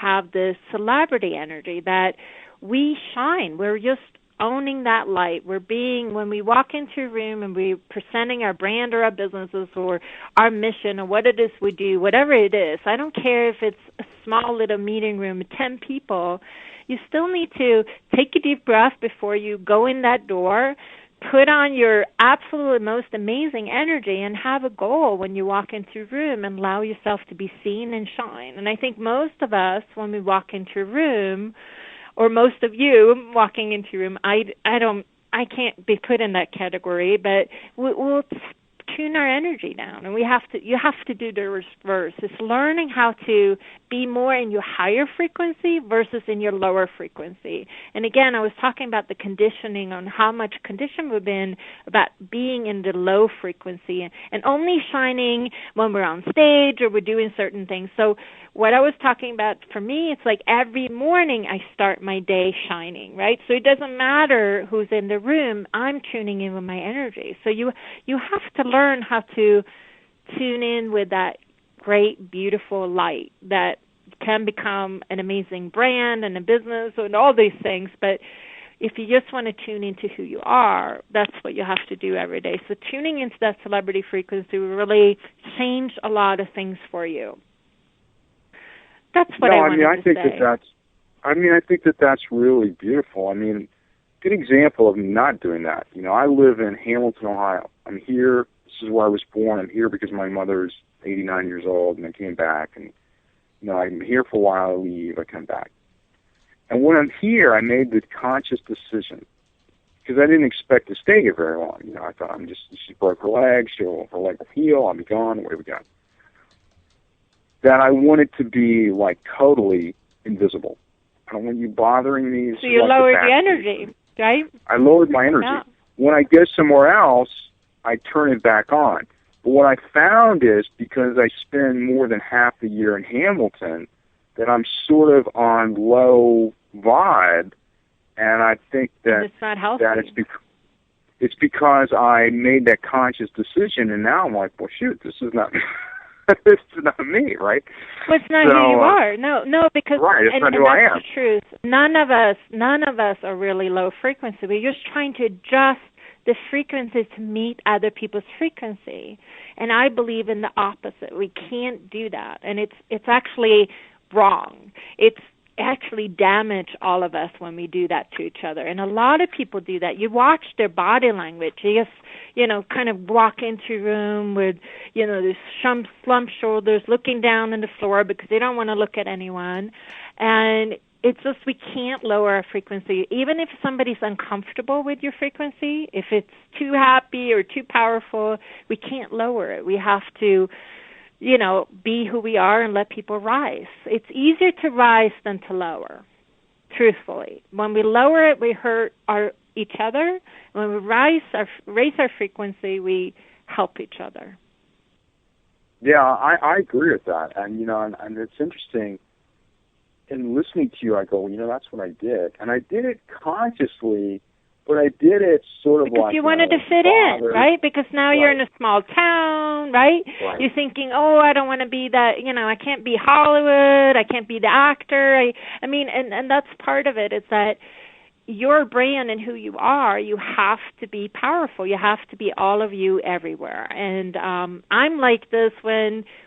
have this celebrity energy that we shine. We're just owning that light. We're being, when we walk into a room and we're presenting our brand or our businesses or our mission or what it is we do, whatever it is, I don't care if it's a small little meeting room with 10 people, you still need to take a deep breath before you go in that door, put on your absolute most amazing energy, and have a goal when you walk into a room and allow yourself to be seen and shine. And I think most of us, when we walk into a room, or most of you walking into a room, I can't be put in that category, but we'll tune our energy down, and you have to do the reverse. It's learning how to be more in your higher frequency versus in your lower frequency. And again, I was talking about the conditioning, on how much conditioned we've been about being in the low frequency and only shining when we're on stage or we're doing certain things. So what I was talking about, for me, it's like every morning I start my day shining, right? So it doesn't matter who's in the room, I'm tuning in with my energy. So you have to learn how to tune in with that great, beautiful light that can become an amazing brand and a business and all these things. But if you just want to tune into who you are, that's what you have to do every day. So tuning into that celebrity frequency will really change a lot of things for you. That's what I wanted to say. I think that's really beautiful. I mean, good example of not doing that. You know, I live in Hamilton, Ohio. I'm here. This is where I was born. I'm here because my mother's 89 years old, and I came back. And, you know, I'm here for a while. I leave. I come back. And when I'm here, I made the conscious decision, because I didn't expect to stay here very long. You know, I thought she broke her leg. Her leg will heal. I'll be gone. Away we go. That I wanted to be, like, totally invisible. I don't want you bothering me. So you lowered the energy, right? I lowered my energy. Yeah. When I go somewhere else, I turn it back on. But what I found is, because I spend more than half the year in Hamilton, that I'm sort of on low vibe, and I think that it's not healthy. It's because I made that conscious decision, and now I'm like, well, shoot, this is not this is not me, right? Well, it's not who you are. No, because right, it's not who I am. That's the truth. None of us are really low frequency. We're just trying to adjust the frequency to meet other people's frequency. And I believe in the opposite. We can't do that. And it's actually wrong. It's actually damage all of us when we do that to each other. And a lot of people do that. You watch their body language. They just, kind of walk into a room with, this slumped shoulders, looking down on the floor because they don't want to look at anyone. And it's just, we can't lower our frequency. Even if somebody's uncomfortable with your frequency, if it's too happy or too powerful, we can't lower it. We have to, be who we are and let people rise. It's easier to rise than to lower, truthfully. When we lower it, we hurt each other. When we raise our frequency, we help each other. Yeah, I agree with that. And, and it's interesting. In listening to you, I go, that's what I did. And I did it consciously, but I did it sort of because like... you wanted to fit in, right? Because now you're in a small town, right? You're thinking, I don't want to be that, I can't be Hollywood, I can't be the actor. I mean, and that's part of it. It's that your brand and who you are, you have to be powerful. You have to be all of you everywhere. And I'm like this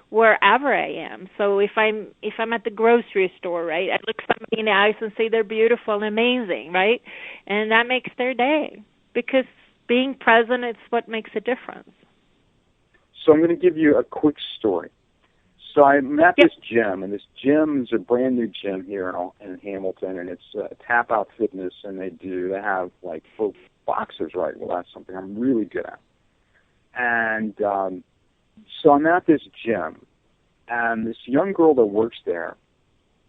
wherever I am. So if I'm at the grocery store, right, I look somebody in the eyes and say they're beautiful and amazing, right? And that makes their day, because being present is what makes a difference. So I'm going to give you a quick story. So I'm at this gym, and this gym is a brand new gym here in Hamilton, and it's Tap Out Fitness, and they have like for boxers, right? Well, that's something I'm really good at. And so I'm at this gym, and this young girl that works there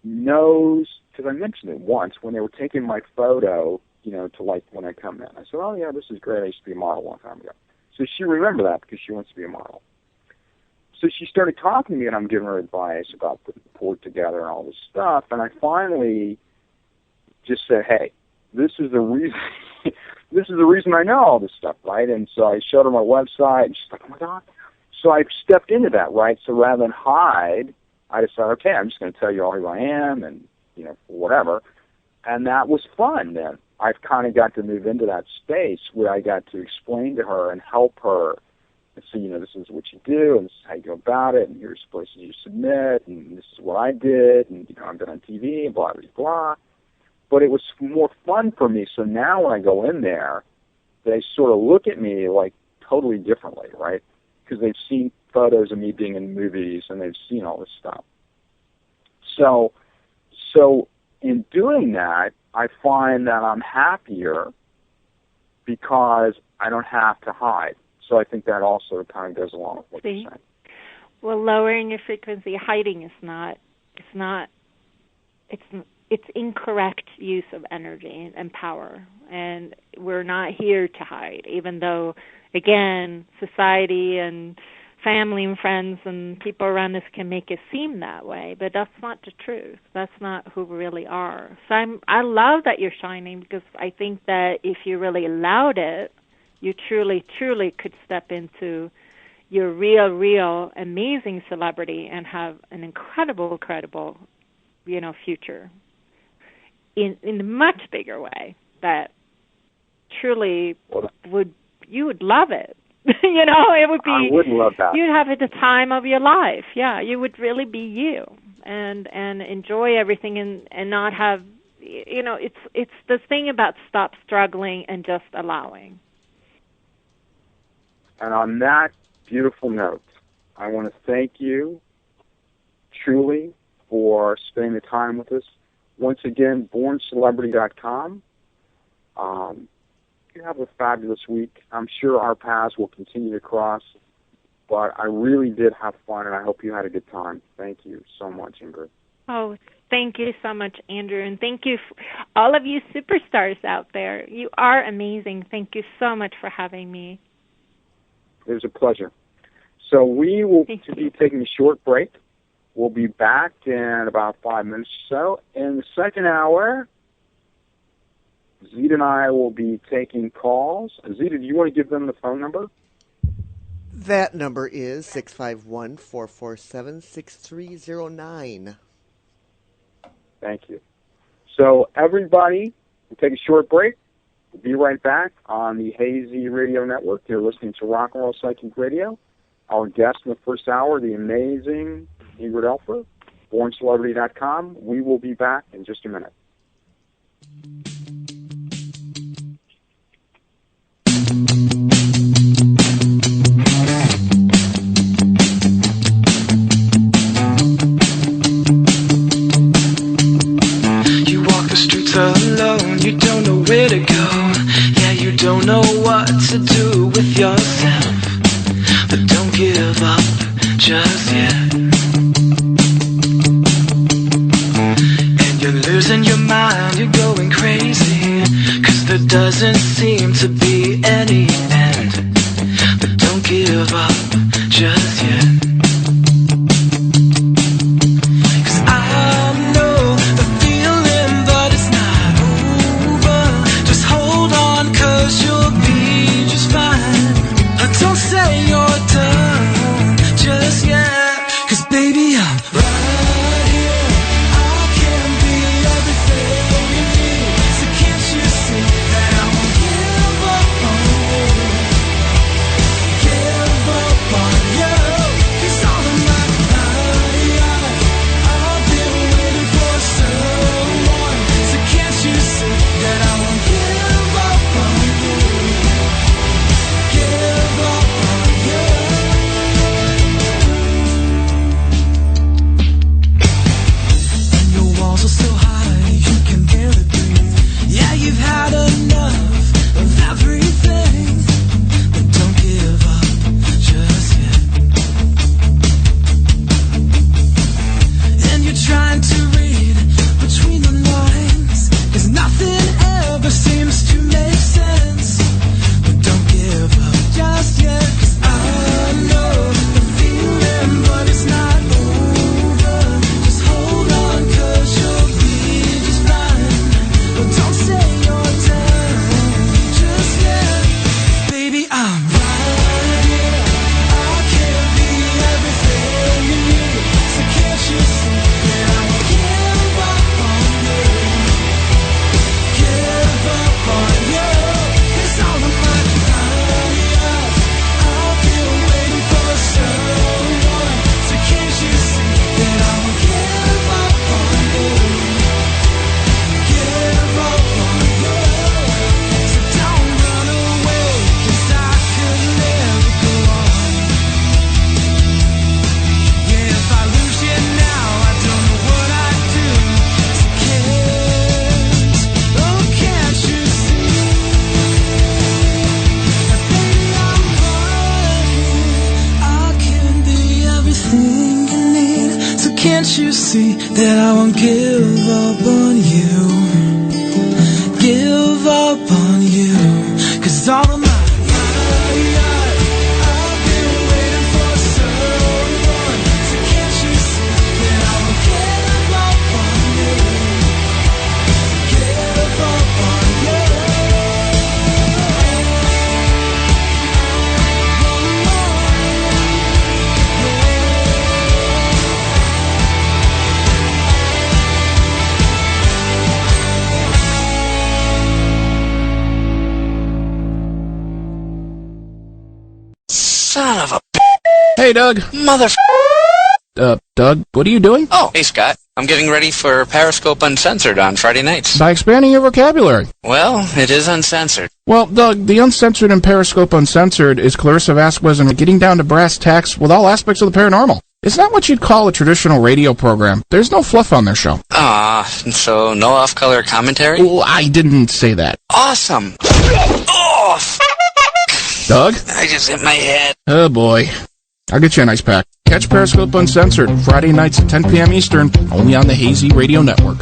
knows, because I mentioned it once when they were taking my photo, to like when I come in. I said, oh, yeah, this is great. I used to be a model a long time ago. So she remembered that because she wants to be a model. So she started talking to me, and I'm giving her advice about putting the port together and all this stuff. And I finally just said, hey, this is the reason I know all this stuff, right? And so I showed her my website, and she's like, oh, my God. So I stepped into that, right? So rather than hide, I decided, okay, I'm just going to tell you all who I am and, whatever. And that was fun then. I've kind of got to move into that space where I got to explain to her and help her and say, this is what you do, and this is how you go about it, and here's places you submit, and this is what I did, and, I've been on TV, and blah, blah, blah. But it was more fun for me. So now when I go in there, they sort of look at me like totally differently, right? Because they've seen photos of me being in movies, and they've seen all this stuff. So in doing that, I find that I'm happier because I don't have to hide. So I think that also kind of goes along with what you're saying. Well, lowering your frequency, hiding is it's incorrect use of energy and power. And we're not here to hide, even though, again, society and family and friends and people around us can make it seem that way, but that's not the truth. That's not who we really are. So I love that you're shining, because I think that if you really allowed it, you truly, truly could step into your real, amazing celebrity and have an incredible, future in a much bigger way that truly you would love it. It would be. I would love that. You'd have it the time of your life. Yeah, you would really be you and enjoy everything and not have. It's the thing about stop struggling and just allowing. And on that beautiful note, I want to thank you truly for spending the time with us. Once again, borncelebrity.com. You have a fabulous week. I'm sure our paths will continue to cross, but I really did have fun, and I hope you had a good time. Thank you so much, Ingrid. Oh, thank you so much, Andrew, and thank you, all of you superstars out there. You are amazing. Thank you so much for having me. It was a pleasure. So we will be taking a short break. We'll be back in about 5 minutes or so. In the second hour, Zita and I will be taking calls. Zita, do you want to give them the phone number? That number is 651-447-6309. Thank you. So everybody, we'll take a short break. We'll be right back on the Hazy Radio Network. You're listening to Rock and Roll Psychic Radio. Our guest in the first hour, the amazing Ingrid Elfver, borncelebrity.com. We will be back in just a minute. You walk the streets alone, you don't know where to go. Yeah, you don't know what to do with yourself. But don't give up just yet. And you're losing your mind, you're going crazy, 'cause there doesn't seem to be any end. But don't give up just yet. 'Cause I know the feeling, but it's not over. Just hold on, 'cause you'll be just fine. Don't say you're done just yet. 'Cause baby, I'm right here. I can be everything you need. So can't you see that I won't give up on you? Give up on you. won't give up on you. Give up on you. 'Cause all of my I've been waiting for someone. So can't you see that I won't give up on you? Give up on you. Son of a Hey, Doug. mother. Doug, what are you doing? Oh, hey, Scott. I'm getting ready for Periscope Uncensored on Friday nights. By expanding your vocabulary. Well, it is uncensored. Well, Doug, the Uncensored and Periscope Uncensored is Clarissa Vasquez and getting down to brass tacks with all aspects of the paranormal. It's not what you'd call a traditional radio program. There's no fluff on their show. So no off-color commentary? Well, I didn't say that. Awesome. Oh, Doug? I just hit my head. Oh, boy. I'll get you an ice pack. Catch Periscope Uncensored Friday nights at 10 p.m. Eastern, only on the Hazy Radio Network.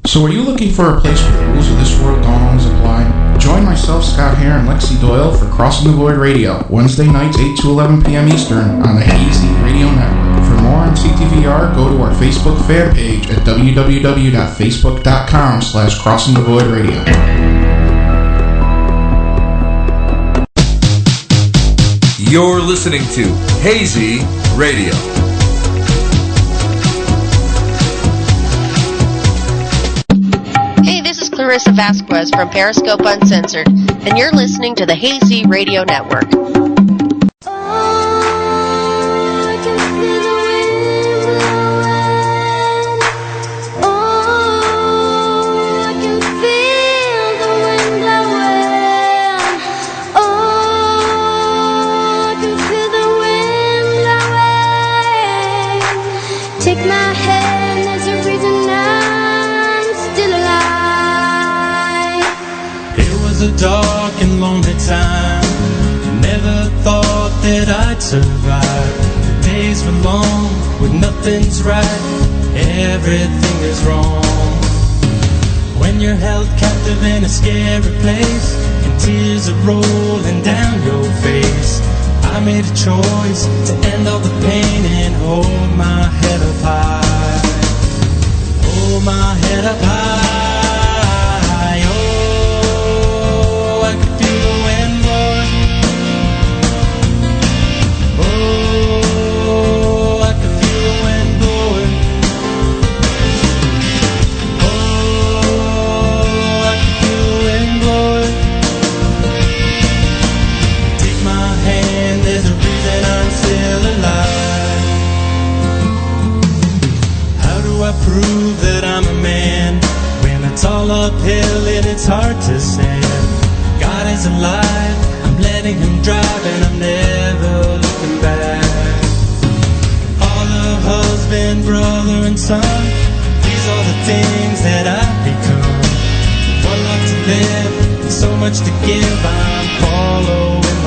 So are you looking for a place where the rules of this world don't always apply? Join myself, Scott Hare, and Lexi Doyle for Crossing the Void Radio, Wednesday nights 8 to 11 p.m. Eastern on the Hazy Radio Network. For more on CTVR, go to our Facebook fan page at www.facebook.com/CrossingTheVoidRadio. You're listening to Hazy Radio. Hey, this is Clarissa Vasquez from Periscope Uncensored, and you're listening to the Hazy Radio Network. Dark and lonely time. Never thought that I'd survive. The days were long when nothing's right, everything is wrong. When you're held captive in a scary place and tears are rolling down your face, I made a choice to end all the pain and hold my head up high. Hold my head up high. Prove that I'm a man when it's all uphill and it's hard to stand. God is alive, I'm letting him drive and I'm never looking back. All of husband, brother and son, these are the things that I've become. One life to live, so much to give, I'm following